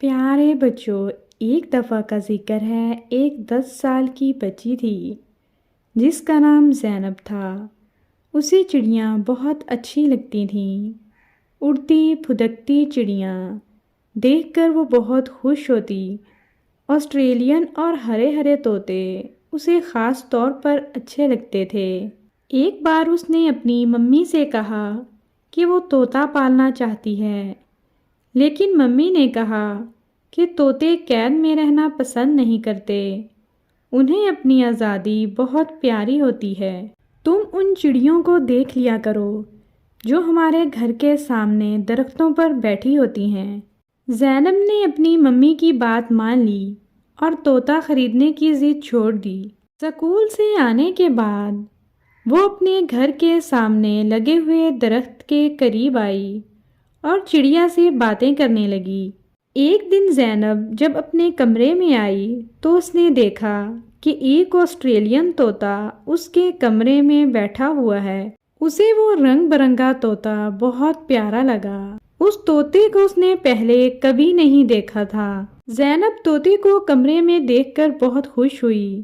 پیارے بچوں، ایک دفعہ کا ذکر ہے، ایک 10 سال کی بچی تھی جس کا نام زینب تھا۔ اسے چڑیاں بہت اچھی لگتی تھیں۔ اڑتی پھدکتی چڑیاں دیکھ کر وہ بہت خوش ہوتی۔ آسٹریلین اور ہرے ہرے طوطے اسے خاص طور پر اچھے لگتے تھے۔ ایک بار اس نے اپنی ممی سے کہا کہ وہ طوطا پالنا چاہتی ہے، لیکن ممی نے کہا کہ طوطے قید میں رہنا پسند نہیں کرتے، انہیں اپنی آزادی بہت پیاری ہوتی ہے۔ تم ان چڑیوں کو دیکھ لیا کرو جو ہمارے گھر کے سامنے درختوں پر بیٹھی ہوتی ہیں۔ زینب نے اپنی ممی کی بات مان لی اور طوطا خریدنے کی ضد چھوڑ دی۔ اسکول سے آنے کے بعد وہ اپنے گھر کے سامنے لگے ہوئے درخت کے قریب آئی اور چڑیا سے باتیں کرنے لگی۔ ایک دن زینب جب اپنے کمرے میں آئی تو اس نے دیکھا کہ ایک آسٹریلین طوطا اس کے کمرے میں بیٹھا ہوا ہے۔ اسے وہ رنگ برنگا طوطا بہت پیارا لگا۔ اس طوطے کو اس نے پہلے کبھی نہیں دیکھا تھا۔ زینب طوطے کو کمرے میں دیکھ کر بہت خوش ہوئی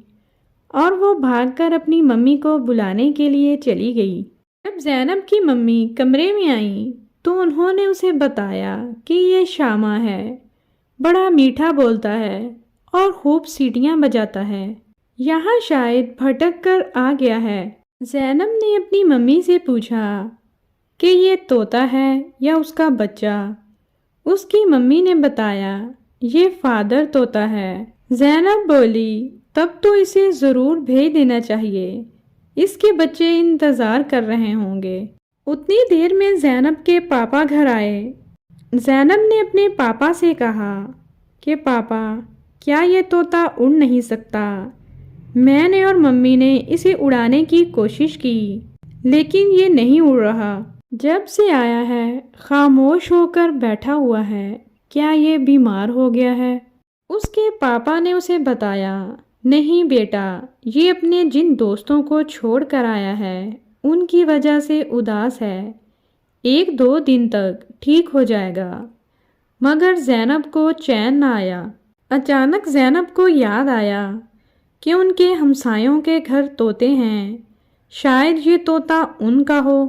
اور وہ بھاگ کر اپنی ممی کو بلانے کے لیے چلی گئی۔ جب زینب کی ممی کمرے میں آئیں تو انہوں نے اسے بتایا کہ یہ شامہ ہے، بڑا میٹھا بولتا ہے اور خوب سیٹیاں بجاتا ہے، یہاں شاید بھٹک کر آ گیا ہے۔ زینب نے اپنی ممی سے پوچھا کہ یہ طوطا ہے یا اس کا بچہ؟ اس کی ممی نے بتایا یہ فادر طوطا ہے۔ زینب بولی تب تو اسے ضرور بھیج دینا چاہیے، اس کے بچے انتظار کر رہے ہوں گے۔ اتنی دیر میں زینب کے پاپا گھر آئے۔ زینب نے اپنے پاپا سے کہا کہ پاپا، کیا یہ طوطا اڑ نہیں سکتا؟ میں نے اور ممی نے اسے اڑانے کی کوشش کی لیکن یہ نہیں اڑ رہا۔ جب سے آیا ہے خاموش ہو کر بیٹھا ہوا ہے، کیا یہ بیمار ہو گیا ہے؟ اس کے پاپا نے اسے بتایا نہیں بیٹا، یہ اپنے جن دوستوں کو چھوڑ کر آیا ہے ان کی وجہ سے اداس ہے، 1-2 دن تک ٹھیک ہو جائے گا۔ مگر زینب کو چین نہ آیا۔ اچانک زینب کو یاد آیا کہ ان کے ہمسایوں کے گھر طوطے ہیں، شاید یہ طوطا ان کا ہو۔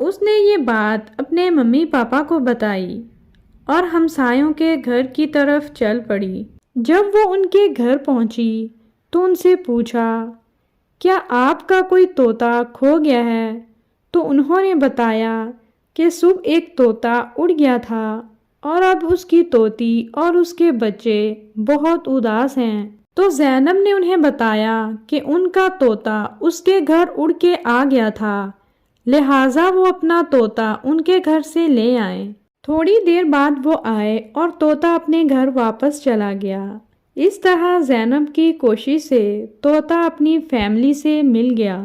اس نے یہ بات اپنے ممی پاپا کو بتائی اور ہمسایوں کے گھر کی طرف چل پڑی۔ جب وہ ان کے گھر پہنچی تو ان سے پوچھا کیا آپ کا کوئی طوطا کھو گیا ہے؟ تو انہوں نے بتایا کہ صبح ایک طوطا اڑ گیا تھا اور اب اس کی طوطی اور اس کے بچے بہت اداس ہیں۔ تو زینب نے انہیں بتایا کہ ان کا طوطا اس کے گھر اڑ کے آ گیا تھا، لہٰذا وہ اپنا طوطا ان کے گھر سے لے آئیں۔ تھوڑی دیر بعد وہ آئے اور طوطا اپنے گھر واپس چلا گیا۔ اس طرح زینب کی کوشش سے طوطا اپنی فیملی سے مل گیا۔